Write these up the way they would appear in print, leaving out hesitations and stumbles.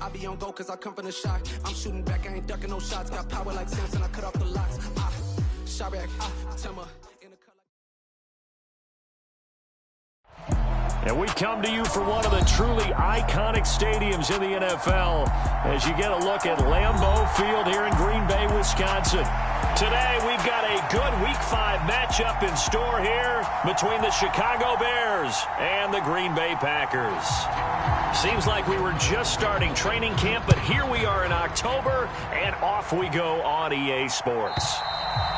I be on go cause I come from the shot. I'm shooting back, I ain't ducking no shots. Got power like Samson, I cut off the locks. Shot back, Timber. And we come to you from one of the truly iconic stadiums in the NFL as you get a look at Lambeau Field here in Green Bay, Wisconsin. Today, we've got a good Week 5 matchup in store here between the Chicago Bears and the Green Bay Packers. Seems like we were just starting training camp, but here we are in October, and off we go on EA Sports.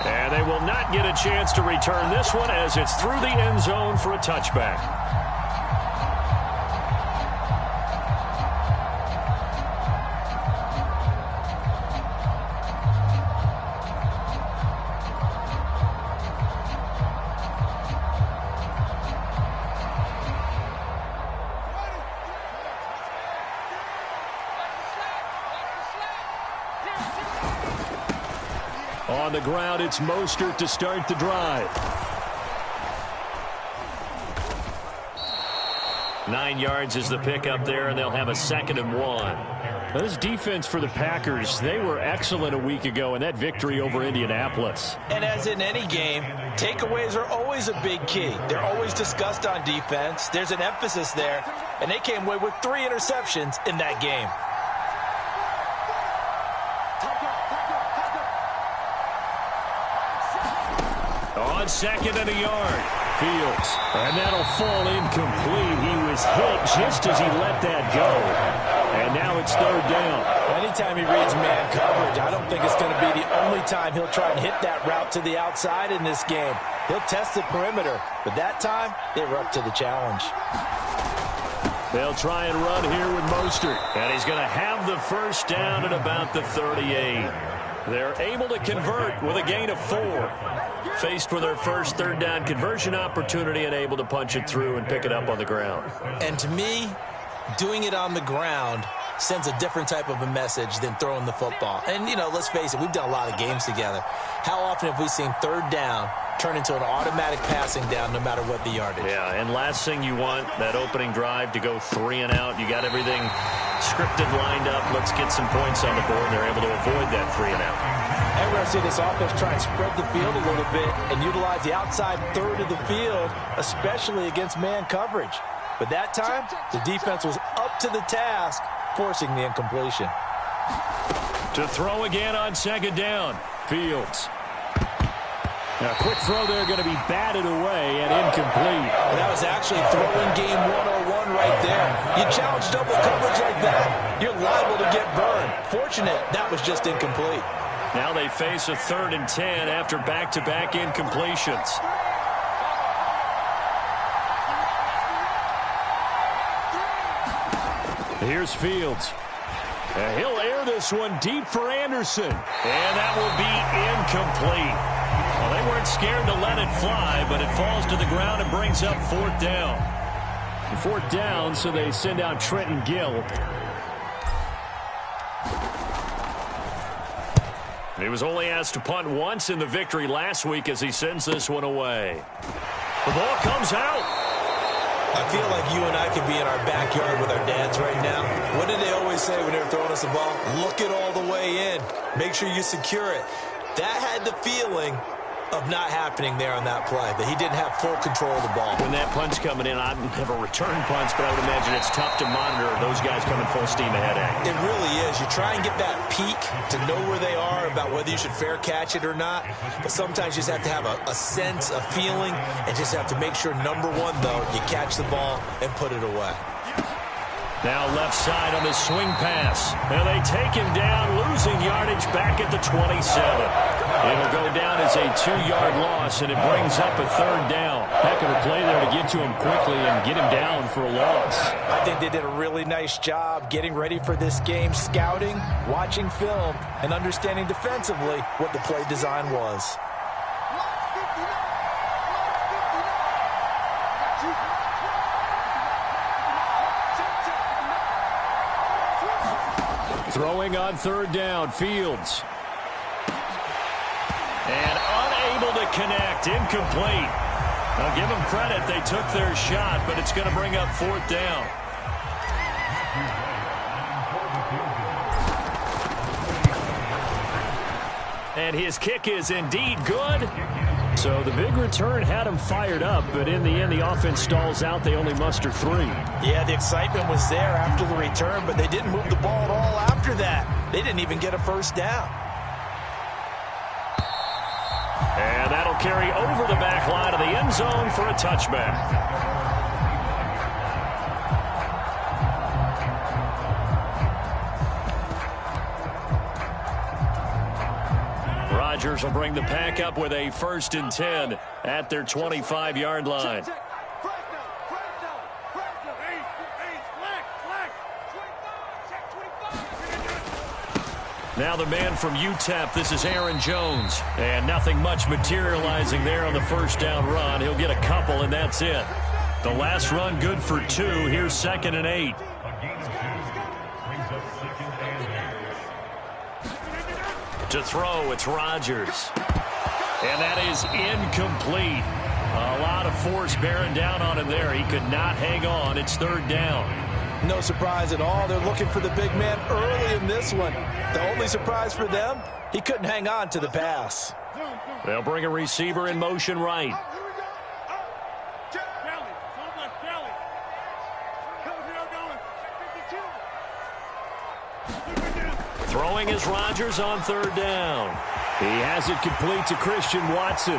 And they will not get a chance to return this one as it's through the end zone for a touchback. On the ground, it's Mostert to start the drive. 9 yards is the pickup there, and they'll have a 2nd and 1. This defense for the Packers, they were excellent a week ago in that victory over Indianapolis. And as in any game, takeaways are always a big key. They're always discussed on defense. There's an emphasis there, and they came away with 3 interceptions in that game. On 2nd and a yard, Fields. And that'll fall incomplete. He was hit just as he let that go. And now it's 3rd down. Anytime he reads man coverage, I don't think it's going to be the only time he'll try and hit that route to the outside in this game. He'll test the perimeter, but that time, they were up to the challenge. They'll try and run here with Mostert. And he's going to have the 1st down at about the 38. They're able to convert with a gain of 4. Faced with their first 3rd down conversion opportunity and able to punch it through and pick it up on the ground. And to me, doing it on the ground sends a different type of a message than throwing the football. And, you know, let's face it, we've done a lot of games together. How often have we seen 3rd down turn into an automatic passing down no matter what the yardage? Yeah, and last thing you want, that opening drive to go 3 and out. You got everything scripted, lined up. Let's get some points on the board. They're able to avoid that 3 and out. And we're going to see this offense try and spread the field a little bit and utilize the outside 3rd of the field, especially against man coverage. But that time, the defense was up to the task, forcing the incompletion. To throw again on 2nd down, Fields. Now, a quick throw there going to be batted away and incomplete. Well, that was actually throwing game 101 right there. You challenge double coverage like that, you're liable to get burned. Fortunate, that was just incomplete. Now they face a 3rd and 10 after back-to-back incompletions. Here's Fields. And he'll air this one deep for Anderson. And that will be incomplete. Well, they weren't scared to let it fly, but it falls to the ground and brings up 4th down. 4th down, so they send out Trenton Gill. He was only asked to punt once in the victory last week as he sends this one away. The ball comes out. I feel like you and I could be in our backyard with our dads right now. What did they always say when they were throwing us the ball? Look it all the way in. Make sure you secure it. That had the feeling of not happening there on that play, that he didn't have full control of the ball. When that punch coming in, I've never returned punts, but I would imagine it's tough to monitor those guys coming full steam ahead at you. It really is. You try and get that peek to know where they are about whether you should fair catch it or not, but sometimes you just have to have a sense, a feeling, and just have to make sure, number one, though, you catch the ball and put it away. Now left side on the swing pass. And they take him down, losing yardage back at the 27. It'll go down as a 2-yard loss, and it brings up a 3rd down. Heck of a play there to get to him quickly and get him down for a loss. I think they did a really nice job getting ready for this game, scouting, watching film, and understanding defensively what the play design was. Throwing on 3rd down, Fields. And unable to connect, incomplete. I'll give them credit, they took their shot, but it's going to bring up 4th down. And his kick is indeed good. So the big return had him fired up, but in the end, the offense stalls out. They only muster 3. Yeah, the excitement was there after the return, but they didn't move the ball at all after that. They didn't even get a first down. And that'll carry over the back line of the end zone for a touchback. Rodgers will bring the pack up with a 1st and 10 at their 25-yard line. Now the man from UTEP, this is Aaron Jones. And nothing much materializing there on the first down run. He'll get a couple, and that's it. The last run good for 2. Here's 2nd and 8. To throw, it's Rodgers. And that is incomplete. A lot of force bearing down on him there. He could not hang on. It's 3rd down. No surprise at all. They're looking for the big man early in this one. The only surprise for them, he couldn't hang on to the pass. They'll bring a receiver in motion right. Throwing is Rodgers on 3rd down. He has it complete to Christian Watson.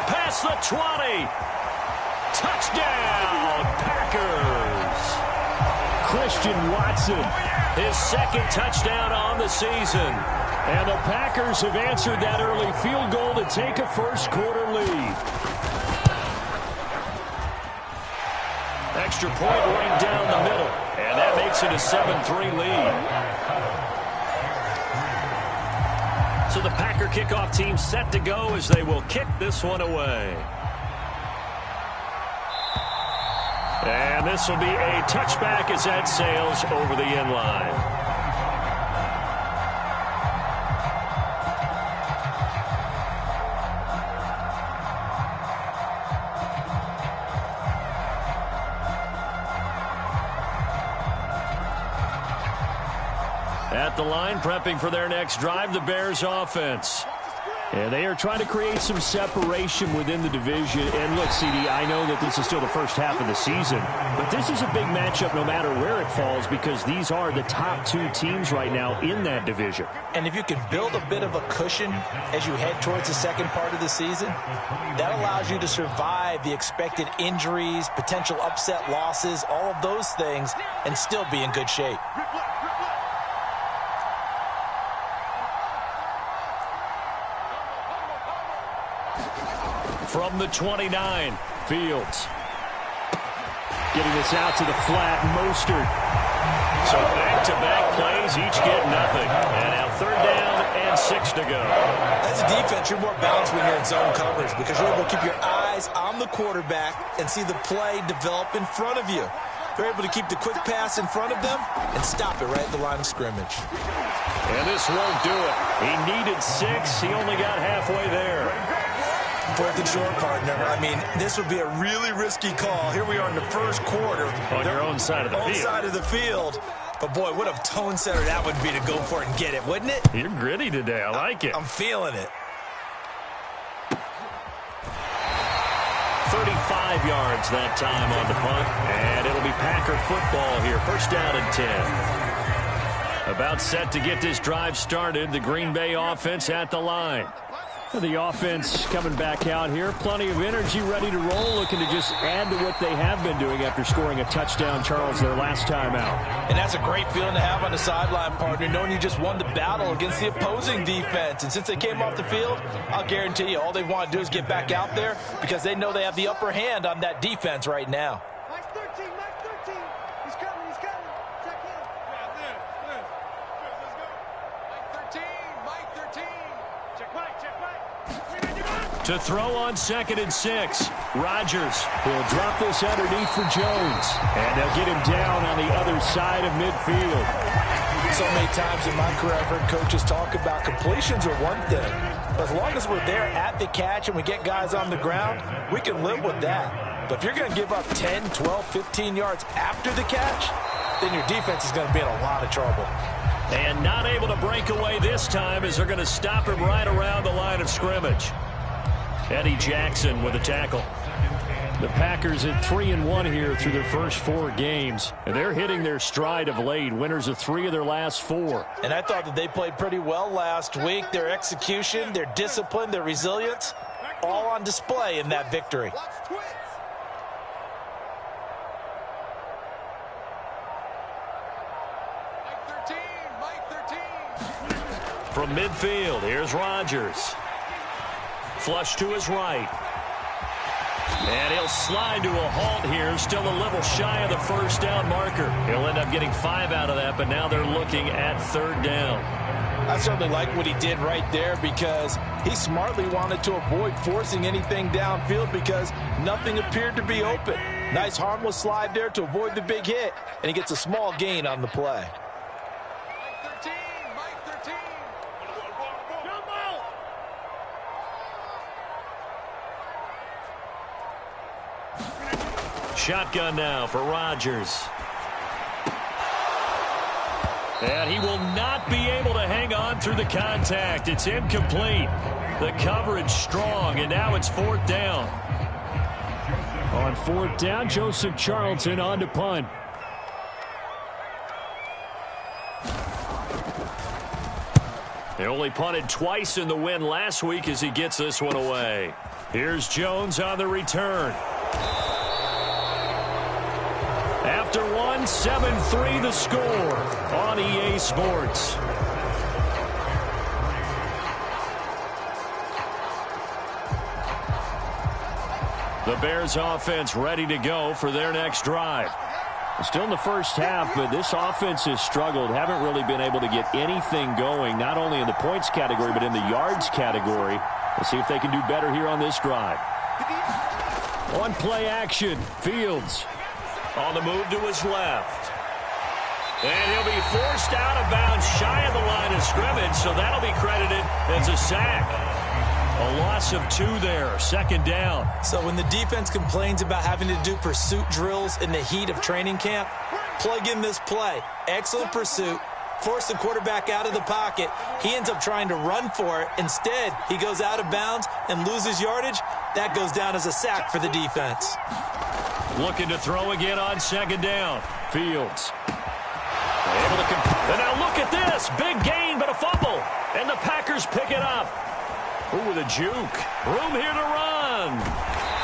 Past the 20. Touchdown, Packers. Christian Watson, his 2nd touchdown on the season. And the Packers have answered that early field goal to take a first-quarter lead. Extra point right down the middle. And that makes it a 7-3 lead. So the Packer kickoff team set to go as they will kick this one away. And this will be a touchback as that sails over the end line. At the line, prepping for their next drive, the Bears offense. And they are trying to create some separation within the division. And look, CD, I know that this is still the first half of the season, but this is a big matchup no matter where it falls because these are the top 2 teams right now in that division. And if you can build a bit of a cushion as you head towards the second part of the season, that allows you to survive the expected injuries, potential upset losses, all of those things, and still be in good shape. From the 29, Fields. Getting this out to the flat, Mostert. So back-to-back plays, each get nothing. And now 3rd down and 6 to go. As a defense, you're more balanced when you're in zone coverage because you're able to keep your eyes on the quarterback and see the play develop in front of you. They're able to keep the quick pass in front of them and stop it right at the line of scrimmage. And this won't do it. He needed 6. He only got halfway there. 4th and short, partner. I mean, this would be a really risky call. Here we are in the first quarter. On your own side of the field. Own side of the field. But, boy, what a tone setter that would be to go for it and get it, wouldn't it? You're gritty today. I like it. I'm feeling it. 35 yards that time on the punt. And it'll be Packer football here. 1st down and 10. About set to get this drive started. The Green Bay offense at the line. The offense coming back out here. Plenty of energy, ready to roll, looking to just add to what they have been doing after scoring a touchdown, Charles, their last time out. And that's a great feeling to have on the sideline, partner, knowing you just won the battle against the opposing defense. And since they came off the field, I'll guarantee you all they want to do is get back out there because they know they have the upper hand on that defense right now. Mike 13, Mike 13. He's coming, he's coming. Check in. Yeah, there. Let's go. Mike 13. Check Mike, check Mike. To throw on 2nd and 6. Rodgers will drop this underneath for Jones. And they'll get him down on the other side of midfield. So many times in my career I've heard coaches talk about completions are one thing. But as long as we're there at the catch and we get guys on the ground, we can live with that. But if you're going to give up 10, 12, 15 yards after the catch, then your defense is going to be in a lot of trouble. And not able to break away this time as they're going to stop him right around the line of scrimmage. Eddie Jackson with a tackle. The Packers at 3-1 here through their first 4 games. And they're hitting their stride of late. Winners of 3 of their last 4. And I thought that they played pretty well last week. Their execution, their discipline, their resilience, all on display in that victory. From midfield, here's Rodgers. Flush to his right. And he'll slide to a halt here. Still a little shy of the first down marker. He'll end up getting 5 out of that, but now they're looking at 3rd down. I certainly like what he did right there because he smartly wanted to avoid forcing anything downfield because nothing appeared to be open. Nice harmless slide there to avoid the big hit, and he gets a small gain on the play. Shotgun now for Rodgers. And he will not be able to hang on through the contact. It's incomplete. The coverage strong, and now it's 4th down. On 4th down, Joseph Charlton on to punt. They only punted twice in the win last week as he gets this one away. Here's Jones on the return. After 1, 7-3 the score on EA Sports. The Bears offense ready to go for their next drive. Still in the first half, but this offense has struggled. Haven't really been able to get anything going, not only in the points category, but in the yards category. We'll see if they can do better here on this drive. On play action, Fields. On the move to his left. And he'll be forced out of bounds shy of the line of scrimmage, so that'll be credited as a sack. A loss of 2 there, 2nd down. So when the defense complains about having to do pursuit drills in the heat of training camp, plug in this play. Excellent pursuit. Force the quarterback out of the pocket. He ends up trying to run for it. Instead, he goes out of bounds and loses yardage. That goes down as a sack for the defense. Looking to throw again on 2nd down. Fields. Able to and now look at this. Big gain, but a fumble. And the Packers pick it up. Ooh, with a juke. Room here to run.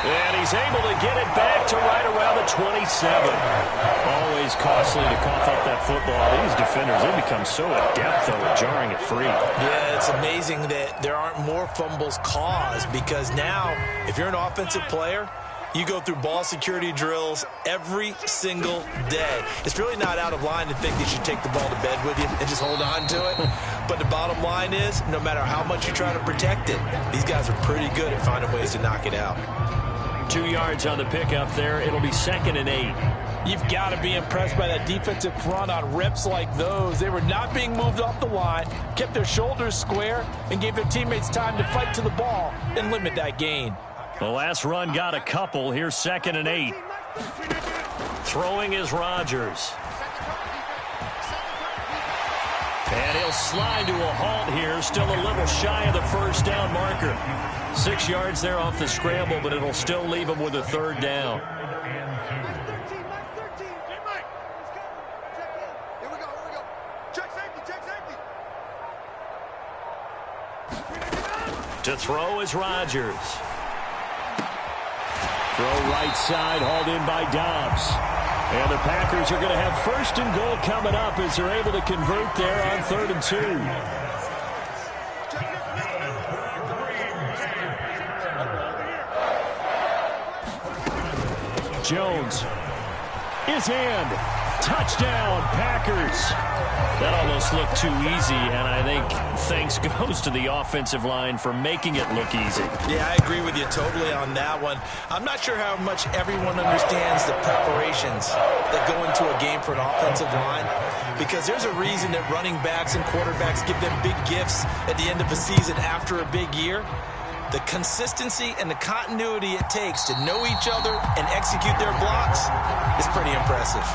And he's able to get it back to right around the 27. Always costly to cough up that football. These defenders, they become so adept, though, at jarring it free. Yeah, it's amazing that there aren't more fumbles caused because now, if you're an offensive player, you go through ball security drills every single day. It's really not out of line to think that you take the ball to bed with you and just hold on to it. But the bottom line is, no matter how much you try to protect it, these guys are pretty good at finding ways to knock it out. 2 yards on the pickup there. It'll be 2nd and 8. You've got to be impressed by that defensive front on reps like those. They were not being moved off the line, kept their shoulders square, and gave their teammates time to fight to the ball and limit that gain. The last run got a couple. Here's 2nd and 8. Throwing is Rodgers. And he'll slide to a halt here. Still a little shy of the first down marker. 6 yards there off the scramble, but it'll still leave him with a 3rd down. To throw is Rodgers. Throw right side, hauled in by Dobbs. And the Packers are going to have 1st and goal coming up as they're able to convert there on 3rd and 2. Jones is in. Touchdown, Packers. That almost looked too easy, and I think thanks goes to the offensive line for making it look easy. Yeah, I agree with you totally on that one. I'm not sure how much everyone understands the preparations that go into a game for an offensive line, because there's a reason that running backs and quarterbacks give them big gifts at the end of a season after a big year. The consistency and the continuity it takes to know each other and execute their blocks is pretty impressive.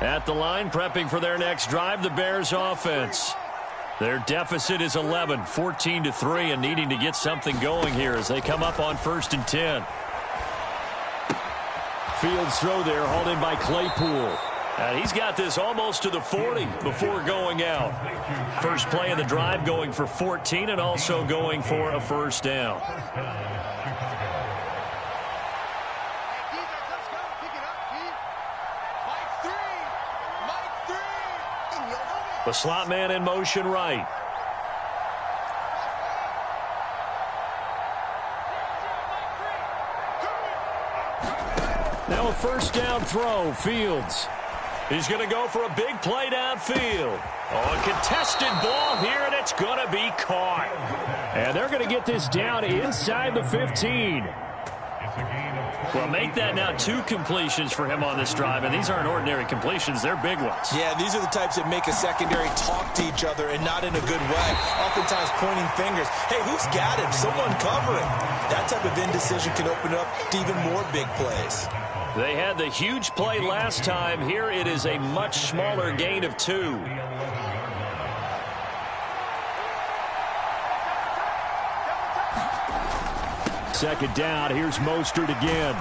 At the line, prepping for their next drive, the Bears offense. Their deficit is 11, 14-3, and needing to get something going here as they come up on 1st and 10. Fields throw there, hauled in by Claypool. And he's got this almost to the 40 before going out. First play of the drive going for 14 and also going for a first down. The slot man in motion right. Now a first down throw, Fields. He's going to go for a big play downfield. Oh, a contested ball here, and it's going to be caught. And they're going to get this down inside the 15. Well, make that now 2 completions for him on this drive, and these aren't ordinary completions. They're big ones. Yeah, these are the types that make a secondary talk to each other and not in a good way. Oftentimes pointing fingers. Hey, who's got him? Someone cover him. That type of indecision can open up to even more big plays. They had the huge play last time. Here it is a much smaller gain of 2. Second down, here's Mostert again.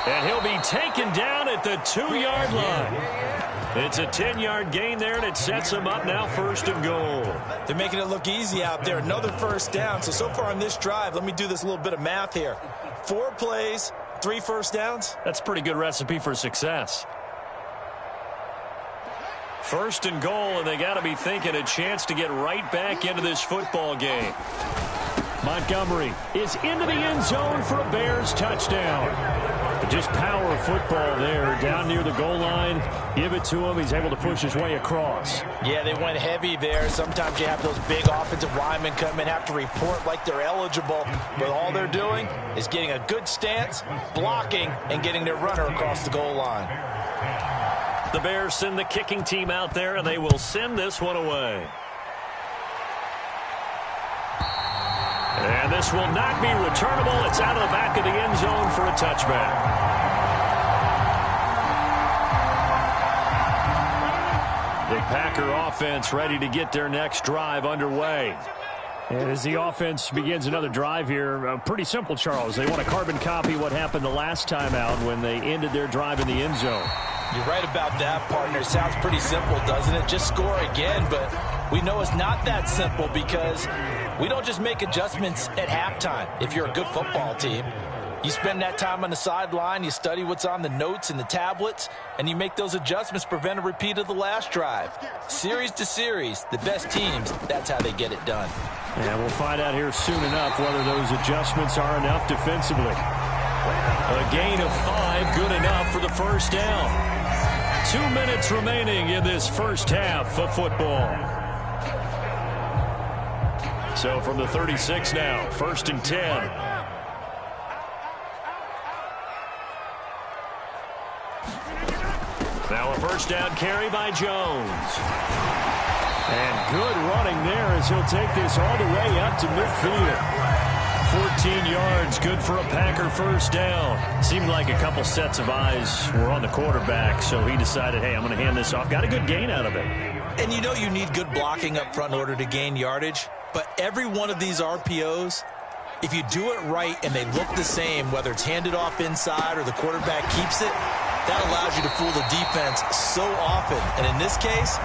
And he'll be taken down at the 2-yard line. It's a 10-yard gain there, and it sets him up now 1st and goal. They're making it look easy out there. Another first down. So far on this drive, let me do this little bit of math here. 4 plays, 3 first downs. That's a pretty good recipe for success. 1st and goal, and they got to be thinking a chance to get right back into this football game. Montgomery is into the end zone for a Bears touchdown. Just power football there down near the goal line. Give it to him. He's able to push his way across. Yeah, they went heavy there. Sometimes you have those big offensive linemen come in, have to report like they're eligible. But all they're doing is getting a good stance, blocking, and getting their runner across the goal line. The Bears send the kicking team out there, and they will send this one away. And this will not be returnable. It's out of the back of the end zone for a touchback. The Packer offense ready to get their next drive underway. And as the offense begins another drive here, pretty simple, Charles. They want to carbon copy what happened the last time out when they ended their drive in the end zone. You're right about that, partner. Sounds pretty simple, doesn't it? Just score again, but we know it's not that simple because we don't just make adjustments at halftime. If you're a good football team, you spend that time on the sideline, you study what's on the notes and the tablets, and you make those adjustments, prevent a repeat of the last drive. Series to series, the best teams, that's how they get it done. And we'll find out here soon enough whether those adjustments are enough defensively. A gain of 5, good enough for the first down. 2 minutes remaining in this first half of football. So from the 36 now, 1st and 10. Now a first down carry by Jones. And good running there as he'll take this all the way up to midfield. 14 yards, good for a Packer first down. Seemed like a couple sets of eyes were on the quarterback, so he decided, hey, I'm going to hand this off. Got a good gain out of it. And you know you need good blocking up front in order to gain yardage, but every one of these RPOs, if you do it right and they look the same, whether it's handed off inside or the quarterback keeps it, that allows you to fool the defense so often. And in this case,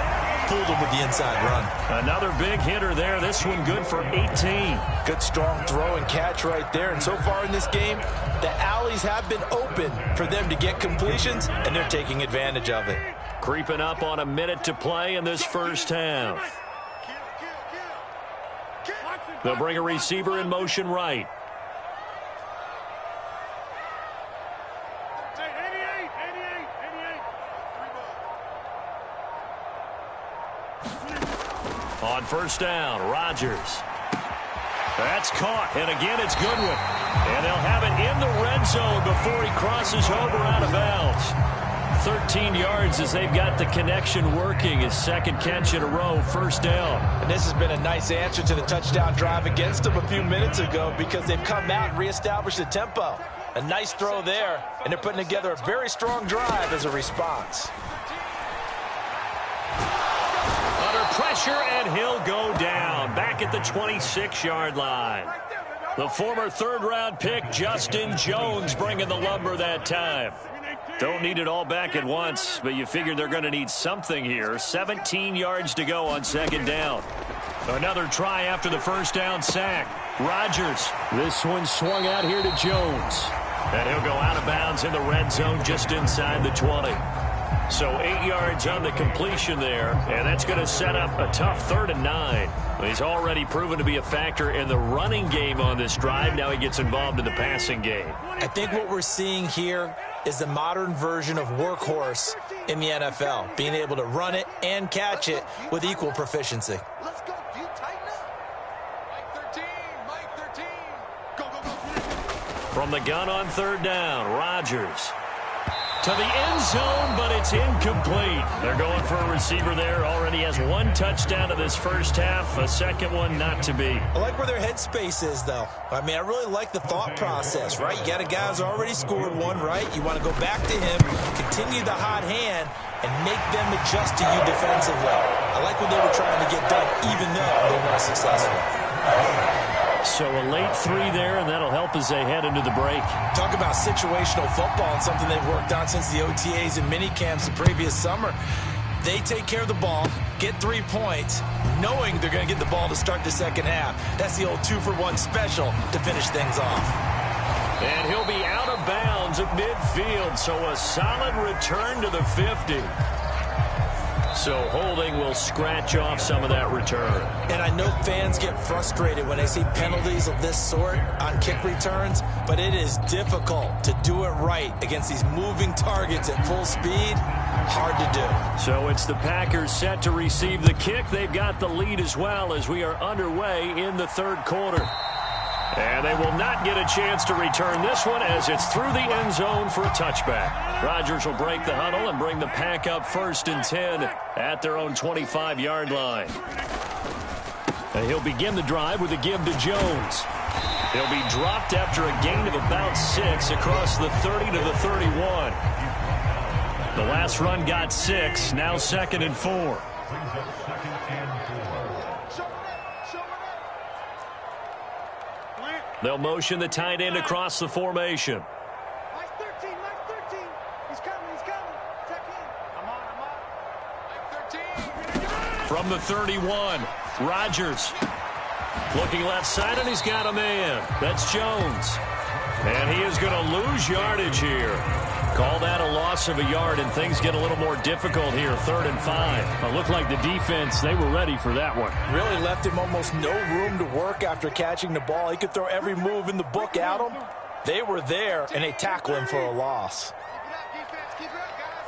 fooled them with the inside run. Another big hitter there. This one good for 18. Good strong throw and catch right there. And so far in this game, the alleys have been open for them to get completions, and they're taking advantage of it. Creeping up on a minute to play in this first half. They'll bring a receiver in motion right. On first down, Rodgers. That's caught, and again it's Goodwin. And they'll have it in the red zone before he crosses over out of bounds. 13 yards as they've got the connection working. His second catch in a row, first down. And this has been a nice answer to the touchdown drive against them a few minutes ago because they've come out and reestablished the tempo. A nice throw there, and they're putting together a very strong drive as a response. pressure, and he'll go down back at the 26-yard line. The former third-round pick, Justin Jones, bringing the lumber that time. Don't need it all back at once, but you figure they're going to need something here. 17 yards to go on second down. Another try after the first down sack. Rodgers. This one swung out here to Jones. And he'll go out of bounds in the red zone just inside the 20. So 8 yards on the completion there, and that's going to set up a tough 3rd and 9. He's already proven to be a factor in the running game on this drive. Now he gets involved in the passing game. I think what we're seeing here is the modern version of workhorse in the NFL, being able to run it and catch it with equal proficiency. Let's go. Do you tighten up? Mike 13. Mike 13. Go, go, go. From the gun on 3rd down, Rodgers. To the end zone, but it's incomplete. They're going for a receiver there. Already has 1 touchdown in this first half. A second one not to be. I like where their headspace is, though. I mean, I really like the thought process, right? You got a guy who's already scored one, right? You want to go back to him, continue the hot hand, and make them adjust to you defensively. I like what they were trying to get done, even though they weren't successful. So a late 3 there, and that'll help as they head into the break. Talk about situational football and something they've worked on since the OTAs and mini camps the previous summer. They take care of the ball, get 3 points, knowing they're going to get the ball to start the second half. That's the old 2-for-1 special to finish things off. And he'll be out of bounds at midfield, so a solid return to the 50. So holding will scratch off some of that return. And I know fans get frustrated when they see penalties of this sort on kick returns, but it is difficult to do it right against these moving targets at full speed. Hard to do. So it's the Packers set to receive the kick. They've got the lead as well as we are underway in the 3rd quarter. And they will not get a chance to return this one as it's through the end zone for a touchback. Rodgers will break the huddle and bring the Pack up 1st and 10 at their own 25-yard line. And he'll begin the drive with a give to Jones. He'll be dropped after a gain of about 6 across the 30 to the 31. The last run got 6, now 2nd and 4. They'll motion the tight end across the formation. Mike 13. Mike 13. He's coming. He's coming. Check in. I'm on. Mike 13. From the 31, Rodgers. Looking left side, and he's got a man. That's Jones. And he is going to lose yardage here. Call that a loss of a yard, and things get a little more difficult here, 3rd and 5. It looked like the defense, they were ready for that one. Really left him almost no room to work after catching the ball. He could throw every move in the book at him. They were there, and they tackle him for a loss. Keep it up, defense. Keep it up, guys.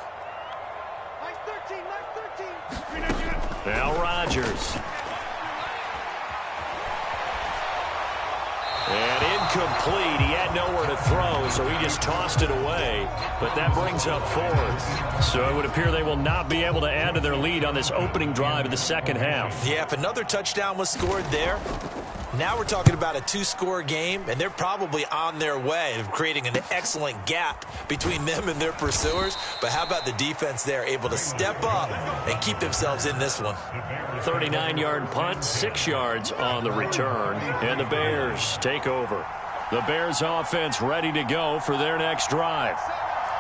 Mike 13. Mike 13. Now Rodgers. And incomplete. He had nowhere to throw, so he just tossed it away. But that brings up 4th. So it would appear they will not be able to add to their lead on this opening drive of the second half. Yeah, if another touchdown was scored there, now we're talking about a 2-score game, and they're probably on their way of creating an excellent gap between them and their pursuers. But how about the defense there, able to step up and keep themselves in this one? 39-yard punt, 6 yards on the return, and the Bears take over. The Bears offense ready to go for their next drive.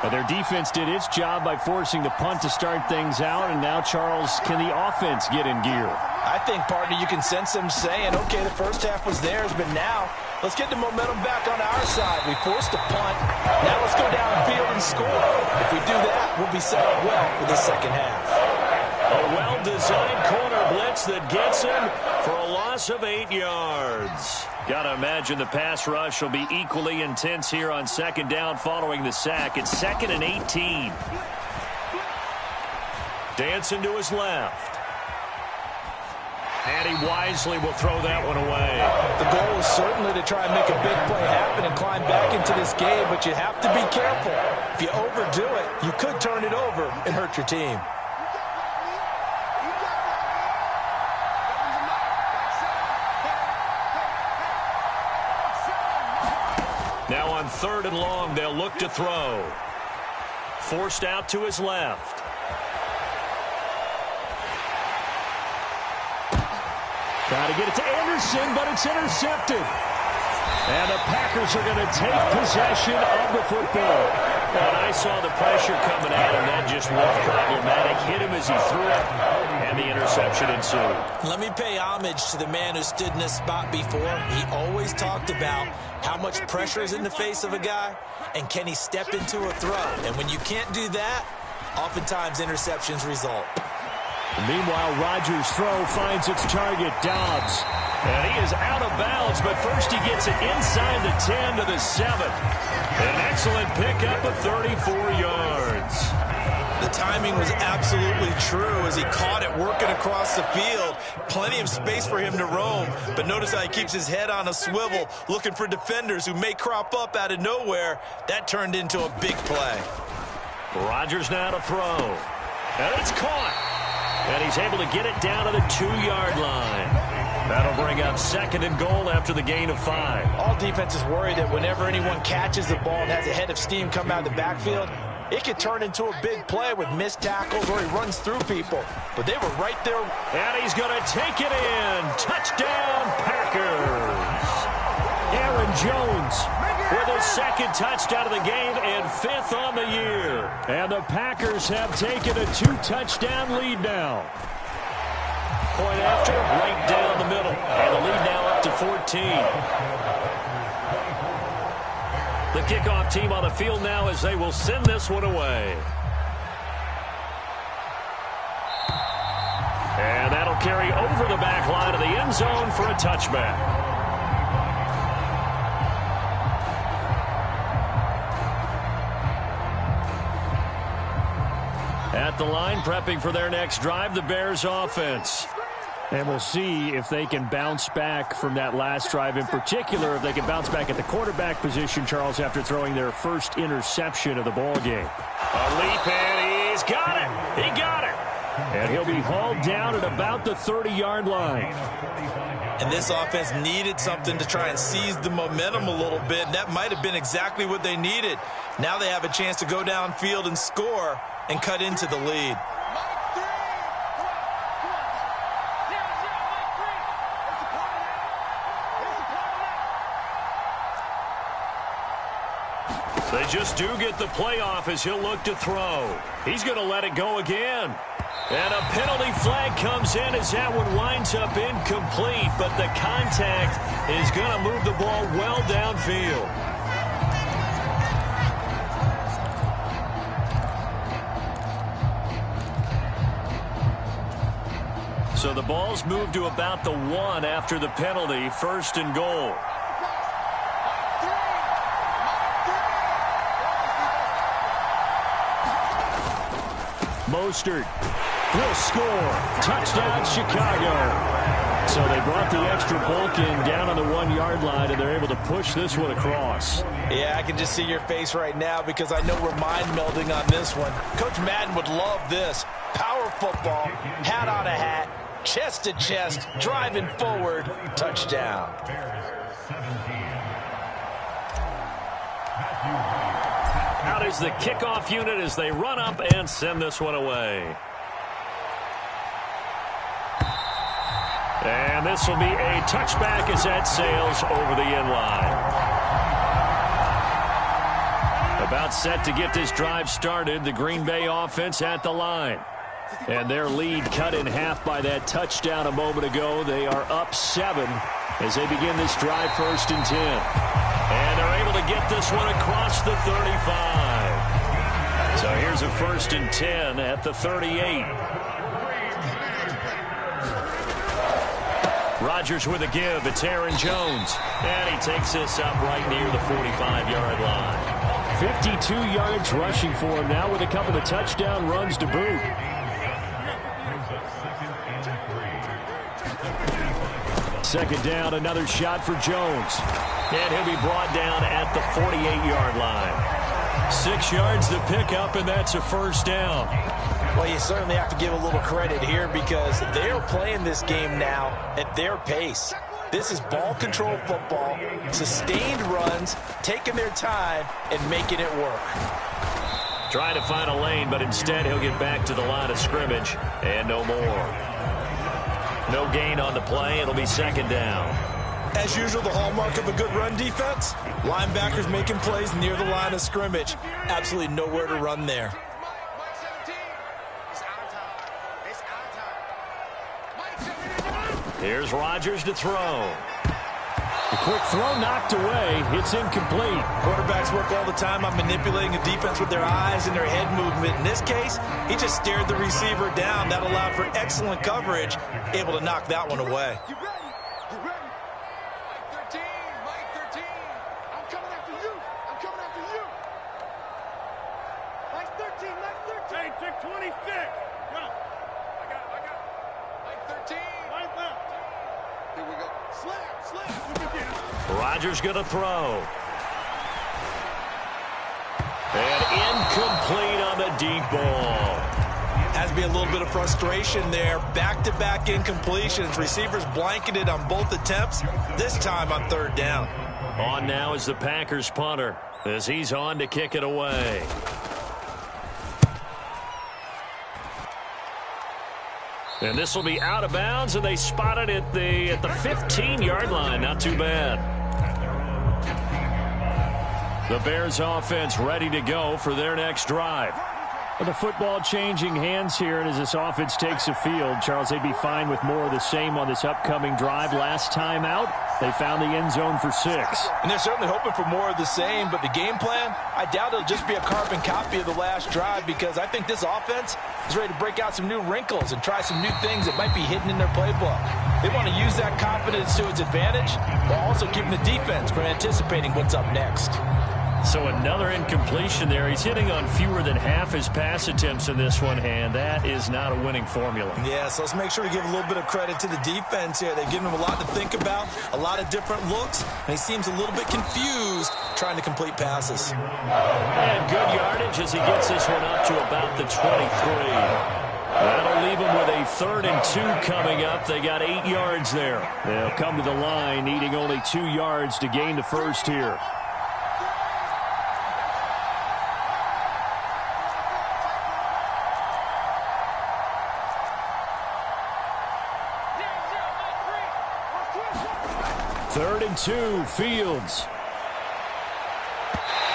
But their defense did its job by forcing the punt to start things out, and now, Charles, can the offense get in gear? I think, partner, you can sense them saying, okay, the first half was theirs, but now let's get the momentum back on our side. We forced a punt. Now let's go downfield and score. If we do that, we'll be set up well for the second half. A well-designed corner blitz that gets him for a loss of 8 yards. Got to imagine the pass rush will be equally intense here on second down following the sack. It's 2nd and 18. Dancing to his left. And he wisely will throw that one away. The goal is certainly to try and make a big play happen and climb back into this game, but you have to be careful. If you overdo it, you could turn it over and hurt your team. Now on 3rd and long, they'll look to throw. Forced out to his left. Trying to get it to Anderson, but it's intercepted. And the Packers are going to take possession of the football. And I saw the pressure coming at him. That just was problematic. Hit him as he threw it, and the interception ensued. Let me pay homage to the man who stood in this spot before. He always talked about how much pressure is in the face of a guy, and can he step into a throw. And when you can't do that, oftentimes interceptions result. Meanwhile, Rodgers' throw finds its target, Dobbs. And he is out of bounds, but first he gets it inside the 10 to the 7. An excellent pickup of 34 yards. The timing was absolutely true as he caught it working across the field. Plenty of space for him to roam, but notice how he keeps his head on a swivel, looking for defenders who may crop up out of nowhere. That turned into a big play. Rodgers now to throw. And it's caught. And he's able to get it down to the 2-yard line. That'll bring up 2nd and goal after the gain of 5. All defenses worry that whenever anyone catches the ball and has a head of steam come out of the backfield, it could turn into a big play with missed tackles or he runs through people. But they were right there. And he's going to take it in. Touchdown, Packers. Aaron Jones with his 2nd touchdown of the game and 5th on the year. And the Packers have taken a 2-touchdown lead now. Point after, right down the middle. And the lead now up to 14. The kickoff team on the field now as they will send this one away. And that'll carry over the back line of the end zone for a touchback. At the line, prepping for their next drive, the Bears offense. And we'll see if they can bounce back from that last drive. In particular, if they can bounce back at the quarterback position, Charles, after throwing their first interception of the ball game. A leap, and he's got it. He got it. And he'll be hauled down at about the 30-yard line. And this offense needed something to try and seize the momentum a little bit. And that might have been exactly what they needed. Now they have a chance to go downfield and score and cut into the lead. They just do get the playoff as he'll look to throw. He's going to let it go again. And a penalty flag comes in as that one winds up incomplete, but the contact is going to move the ball well downfield. So the ball's moved to about the 1 after the penalty, 1st and goal. Mostert will score. Touchdown, Chicago. So they brought the extra bulk in down on the 1-yard line, and they're able to push this one across. Yeah, I can just see your face right now because I know we're mind melding on this one. Coach Madden would love this. Power football, hat on a hat, chest to chest, driving forward, touchdown. Out is the kickoff unit as they run up and send this one away. And this will be a touchback as that sails over the end line. About set to get this drive started, the Green Bay offense at the line. And their lead cut in half by that touchdown a moment ago. They are up 7 as they begin this drive, 1st and 10. And they're able to get this one across the 35. So here's a 1st and 10 at the 38. Rodgers with a give. It's Aaron Jones. And he takes this up right near the 45-yard line. 52 yards rushing for him now with a couple of touchdown runs to boot. Second down, another shot for Jones. And he'll be brought down at the 48-yard line. 6 yards to pick up, and that's a 1st down. Well, you certainly have to give a little credit here because they're playing this game now at their pace. This is ball control football, sustained runs, taking their time, and making it work. Trying to find a lane, but instead he'll get back to the line of scrimmage, and no more. No gain on the play. It'll be second down. As usual, the hallmark of a good run defense, linebackers making plays near the line of scrimmage. Absolutely nowhere to run there. Here's Rodgers to throw. The quick throw knocked away. It's incomplete. Quarterbacks work all the time on manipulating a defense with their eyes and their head movement. In this case, he just stared the receiver down. That allowed for excellent coverage, able to knock that one away. You ready? You ready? Mike 13, Mike 13. I'm coming after you. I'm coming after you. Mike 13, Mike 13. Hey, check 26. Go. I got it. Mike 13. Mike left. Here we go. Slam. Rodgers going to throw. And incomplete on the deep ball. Has to be a little bit of frustration there. Back-to-back incompletions. Receivers blanketed on both attempts, this time on third down. On now is the Packers punter as he's on to kick it away. And this will be out of bounds, and they spot it at the 15-yard line. Not too bad. The Bears offense ready to go for their next drive. With the football changing hands here, and as this offense takes the field, Charles, they'd be fine with more of the same on this upcoming drive. Last time out, they found the end zone for 6. And they're certainly hoping for more of the same, but the game plan, I doubt it'll just be a carbon copy of the last drive, because I think this offense is ready to break out some new wrinkles and try some new things that might be hidden in their playbook. They want to use that confidence to its advantage, while also keeping the defense from anticipating what's up next. So another incompletion there. He's hitting on fewer than half his pass attempts in this one, and that is not a winning formula. Yeah, so let's make sure we give a little bit of credit to the defense here. They've given him a lot to think about, a lot of different looks, and he seems a little bit confused trying to complete passes. And good yardage as he gets this one up to about the 23. That'll leave him with a 3rd and 2 coming up. They got 8 yards there. They'll come to the line needing only 2 yards to gain the first here. Third and 2, Fields.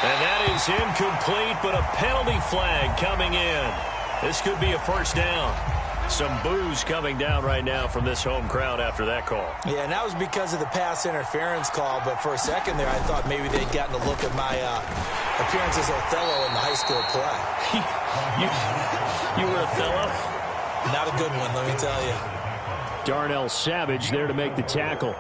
And that is incomplete, but a penalty flag coming in. This could be a first down. Some boos coming down right now from this home crowd after that call. Yeah, and that was because of the pass interference call, but for a second there I thought maybe they'd gotten a look at my appearance as Othello in the high school play. You were Othello? Not a good one, let me tell you. Darnell Savage there to make the tackle.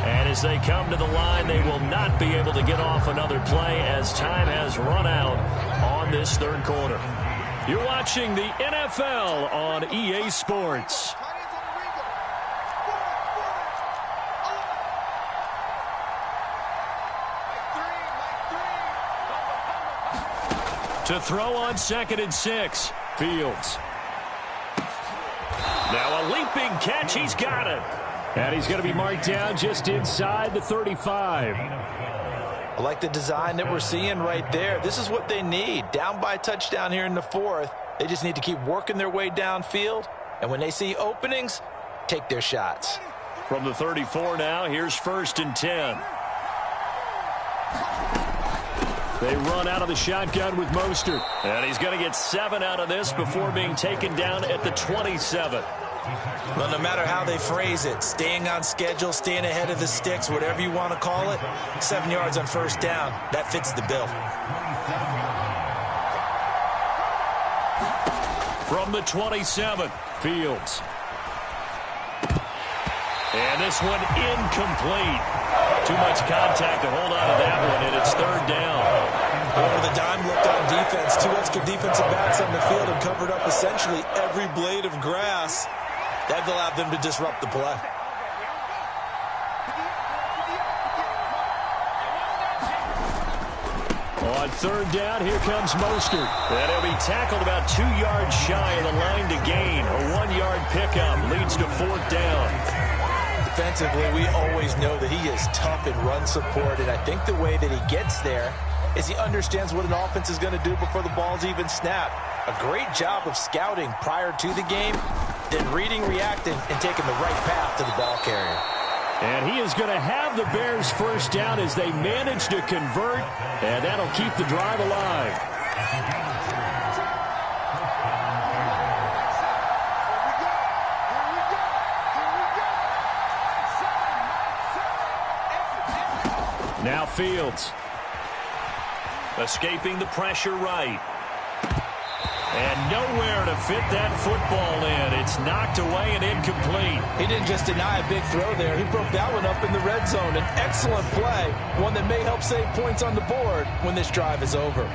And as they come to the line, they will not be able to get off another play as time has run out on this third quarter. You're watching the NFL on EA Sports. To throw on 2nd and 6, Fields. Now a leaping catch, he's got it. And he's going to be marked down just inside the 35. I like the design that we're seeing right there. This is what they need. Down by a touchdown here in the 4th. They just need to keep working their way downfield. And when they see openings, take their shots. From the 34 now, here's 1st and 10. They run out of the shotgun with Mostert. And he's going to get 7 out of this before being taken down at the 27. Well, no matter how they phrase it, staying on schedule, staying ahead of the sticks, whatever you want to call it, 7 yards on 1st down, that fits the bill. From the 27, Fields. And this one incomplete. Too much contact to hold on to that one, and it's 3rd down. Over the dime looked on defense. 2 extra defensive backs on the field and covered up essentially every blade of grass. That allowed them to disrupt the play. On 3rd down, here comes Mostert. And he'll be tackled about 2 yards shy of the line to gain. A 1-yard pickup leads to 4th down. defensively, we always know that he is tough in run support, and I think the way that he gets there is he understands what an offense is going to do before the ball's even snapped. A great job of scouting prior to the game, then reading, reacting, and taking the right path to the ball carrier. And he is going to have the Bears first down as they manage to convert, and that'll keep the drive alive. Now Fields. Escaping the pressure right. And nowhere to fit that football in. It's knocked away and incomplete. He didn't just deny a big throw there. He broke that one up in the red zone. An excellent play. One that may help save points on the board when this drive is over.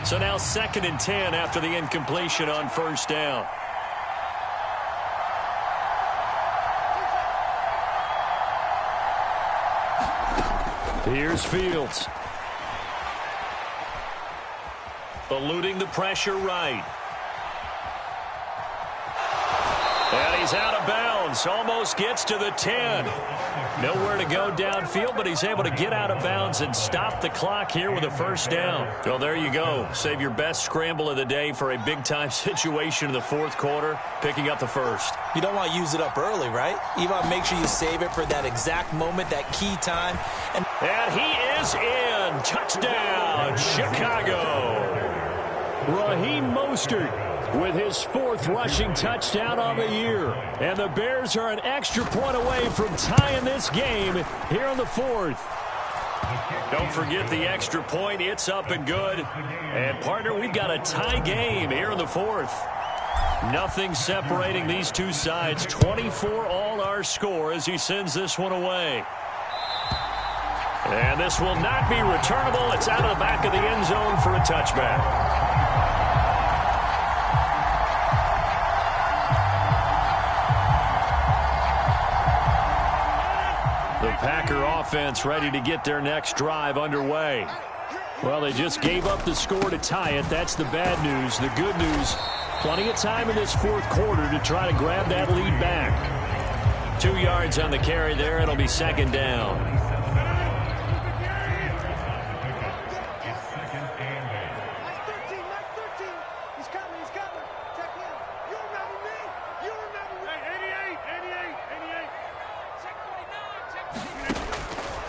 So now 2nd and 10 after the incompletion on first down. Here's Fields. Eluding the pressure right. And he's out of bounds. Almost gets to the 10. Nowhere to go downfield, but he's able to get out of bounds and stop the clock here with a first down. Well, there you go. Save your best scramble of the day for a big-time situation in the fourth quarter, picking up the first. You don't want to use it up early, right? You want to make sure you save it for that exact moment, that key time. And he is in. Touchdown, Chicago. Raheem Mostert with his 4th rushing touchdown on the year. And the Bears are an extra point away from tying this game here in the 4th. Don't forget the extra point. It's up and good. And, partner, we've got a tie game here in the 4th. Nothing separating these two sides. 24 all our score as he sends this one away. And this will not be returnable. It's out of the back of the end zone for a touchback. The Packer offense ready to get their next drive underway. Well, they just gave up the score to tie it. That's the bad news. The good news, plenty of time in this fourth quarter to try to grab that lead back. 2 yards on the carry there. It'll be 2nd down.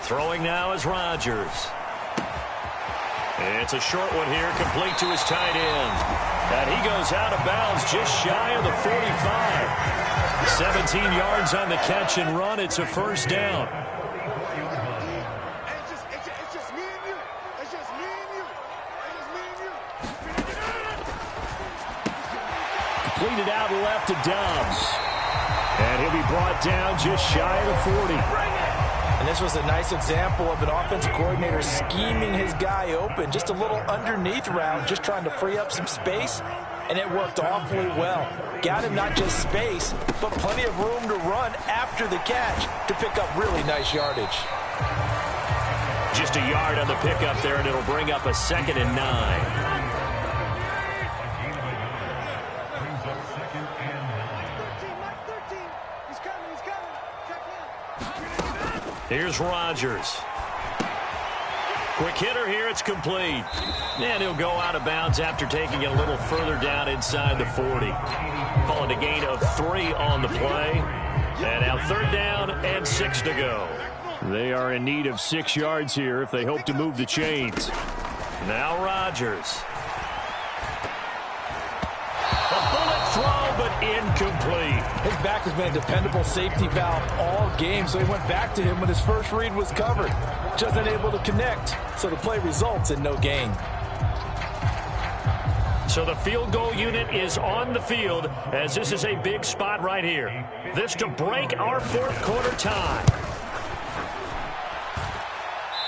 Throwing now is Rodgers. It's a short one here, complete to his tight end. And he goes out of bounds just shy of the 45. 17 yards on the catch and run. It's a first down. It's just me and you. It's just me and you. It's just me and you. Completed out left to Dobbs. And he'll be brought down just shy of the 40. And this was a nice example of an offensive coordinator scheming his guy open. Just a little underneath route, just trying to free up some space, and it worked awfully well. Got him not just space, but plenty of room to run after the catch to pick up really nice yardage. Just a yard on the pickup there, and it'll bring up a 2nd and 9. Here's Rodgers. Quick hitter here, it's complete. And he'll go out of bounds after taking it a little further down inside the 40. Call it a gain of 3 on the play. And now 3rd down and 6 to go. They are in need of 6 yards here if they hope to move the chains. Now Rodgers. Throw, but incomplete. His back has been a dependable safety valve all game, so he went back to him when his first read was covered. Just unable to connect, so the play results in no gain. So the field goal unit is on the field as this is a big spot right here. This to break our fourth quarter tie.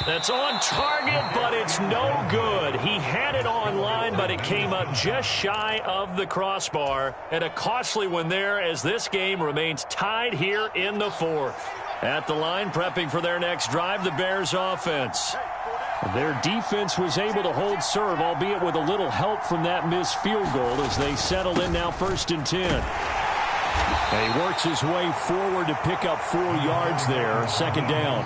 That's on target, but it's no good. He had it on line, but it came up just shy of the crossbar. And a costly one there as this game remains tied here in the fourth. At the line, prepping for their next drive, the Bears offense. Their defense was able to hold serve, albeit with a little help from that missed field goal as they settle in now 1st and 10. And he works his way forward to pick up 4 yards there, 2nd down.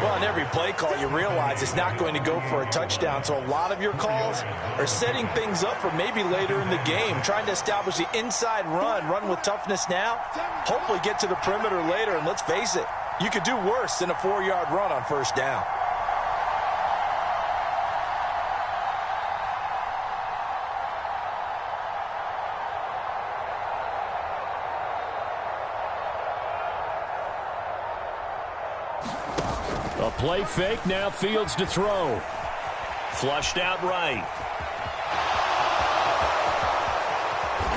Well, on every play call, you realize it's not going to go for a touchdown, so a lot of your calls are setting things up for maybe later in the game, trying to establish the inside run with toughness now, hopefully get to the perimeter later, and let's face it, you could do worse than a 4-yard run on 1st down. A play fake, now Fields to throw. Flushed out right.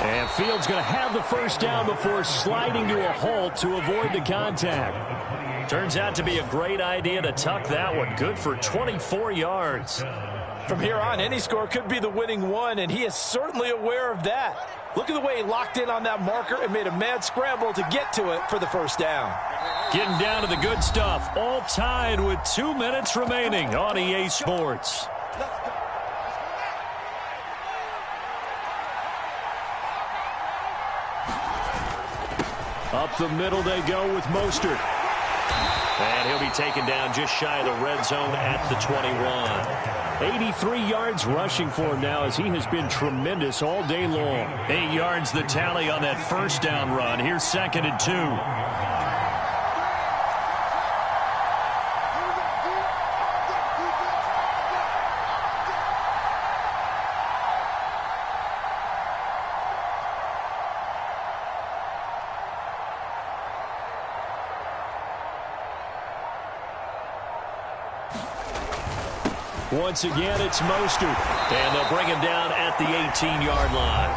And Fields going to have the 1st down before sliding to a halt to avoid the contact. Turns out to be a great idea to tuck that one. Good for 24 yards. From here on, any score could be the winning one, and he is certainly aware of that. Look at the way he locked in on that marker and made a mad scramble to get to it for the 1st down. Getting down to the good stuff. All tied with 2 minutes remaining on EA Sports. Up the middle they go with Mostert. And he'll be taken down just shy of the red zone at the 21. 83 yards rushing for him now as he has been tremendous all day long. 8 yards the tally on that 1st down run. Here's 2nd and 2. Once again, it's Mostert. And they'll bring him down at the 18-yard line.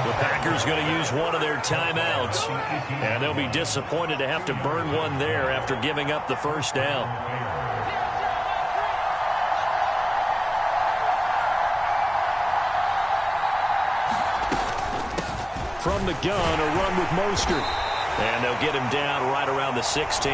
The Packers going to use one of their timeouts. And they'll be disappointed to have to burn one there after giving up the 1st down. From the gun, a run with Mostert. And they'll get him down right around the 16.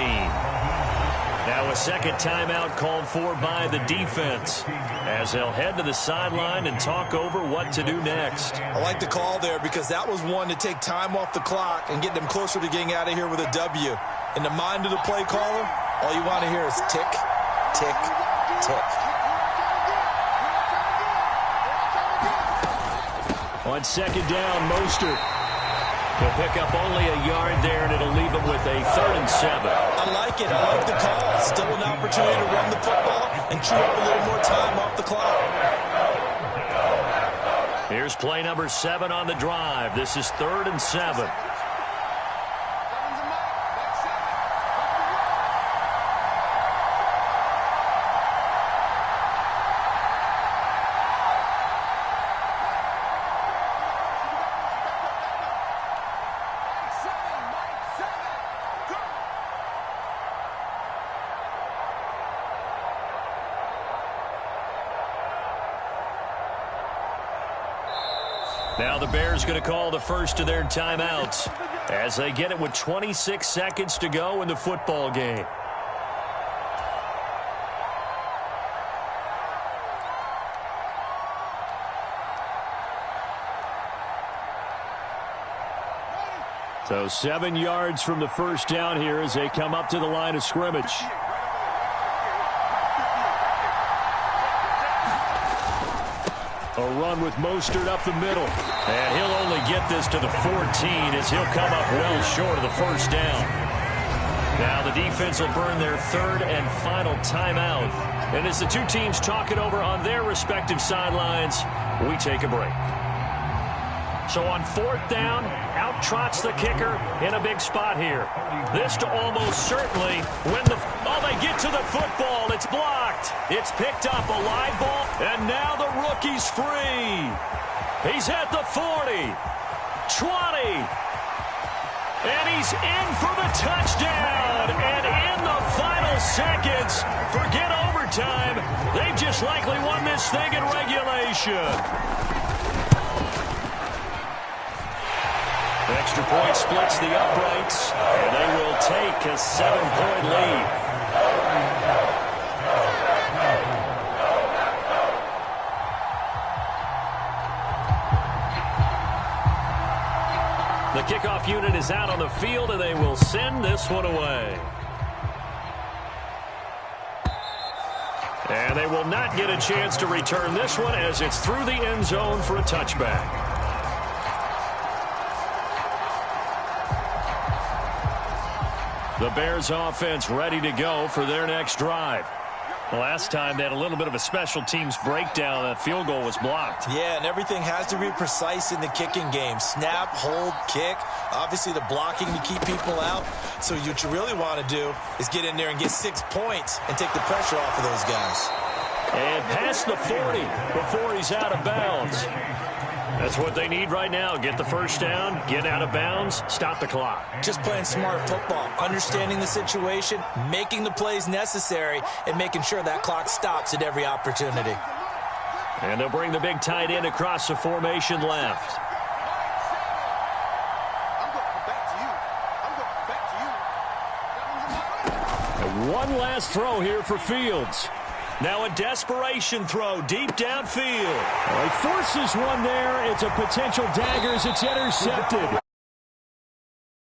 Now a 2nd timeout called for by the defense as they'll head to the sideline and talk over what to do next. I like the call there because that was one to take time off the clock and get them closer to getting out of here with a W. In the mind of the play caller, all you want to hear is tick, tick, tick. On 2nd down, Mostert. He'll pick up only a yard there, and it'll leave him with a 3rd and 7. I like it. I like the call. Still an opportunity to run the football and chew up a little more time off the clock. Here's play number 7 on the drive. This is 3rd and 7. Now the Bears going to call the first of their timeouts as they get it with 26 seconds to go in the football game. So 7 yards from the 1st down here as they come up to the line of scrimmage. A run with Mostert up the middle. And he'll only get this to the 14 as he'll come up well short of the 1st down. Now the defense will burn their 3rd and final timeout. And as the two teams talk it over on their respective sidelines, we take a break. So on 4th down, out trots the kicker in a big spot here. This to almost certainly win the... Oh, they get to the football. It's blocked. It's picked up, a live ball, and now the rookie's free. He's at the 40, 20, and he's in for the touchdown. And in the final seconds, forget overtime, they've just likely won this thing in regulation. Extra point splits the uprights, and they will take a 7-point lead. The kickoff unit is out on the field, and they will send this one away. And they will not get a chance to return this one as it's through the end zone for a touchback. The Bears offense ready to go for their next drive. Last time they had a little bit of a special teams breakdown. That field goal was blocked. Yeah, and everything has to be precise in the kicking game. Snap, hold, kick. Obviously the blocking to keep people out. So what you really want to do is get in there and get 6 points and take the pressure off of those guys. And past the 40 before he's out of bounds. That's what they need right now. Get the first down, get out of bounds, stop the clock. Just playing smart football, understanding the situation, making the plays necessary, and making sure that clock stops at every opportunity. And they'll bring the big tight end across the formation left. And one last throw here for Fields. Now a desperation throw deep downfield. He forces one there. It's a potential dagger as it's intercepted.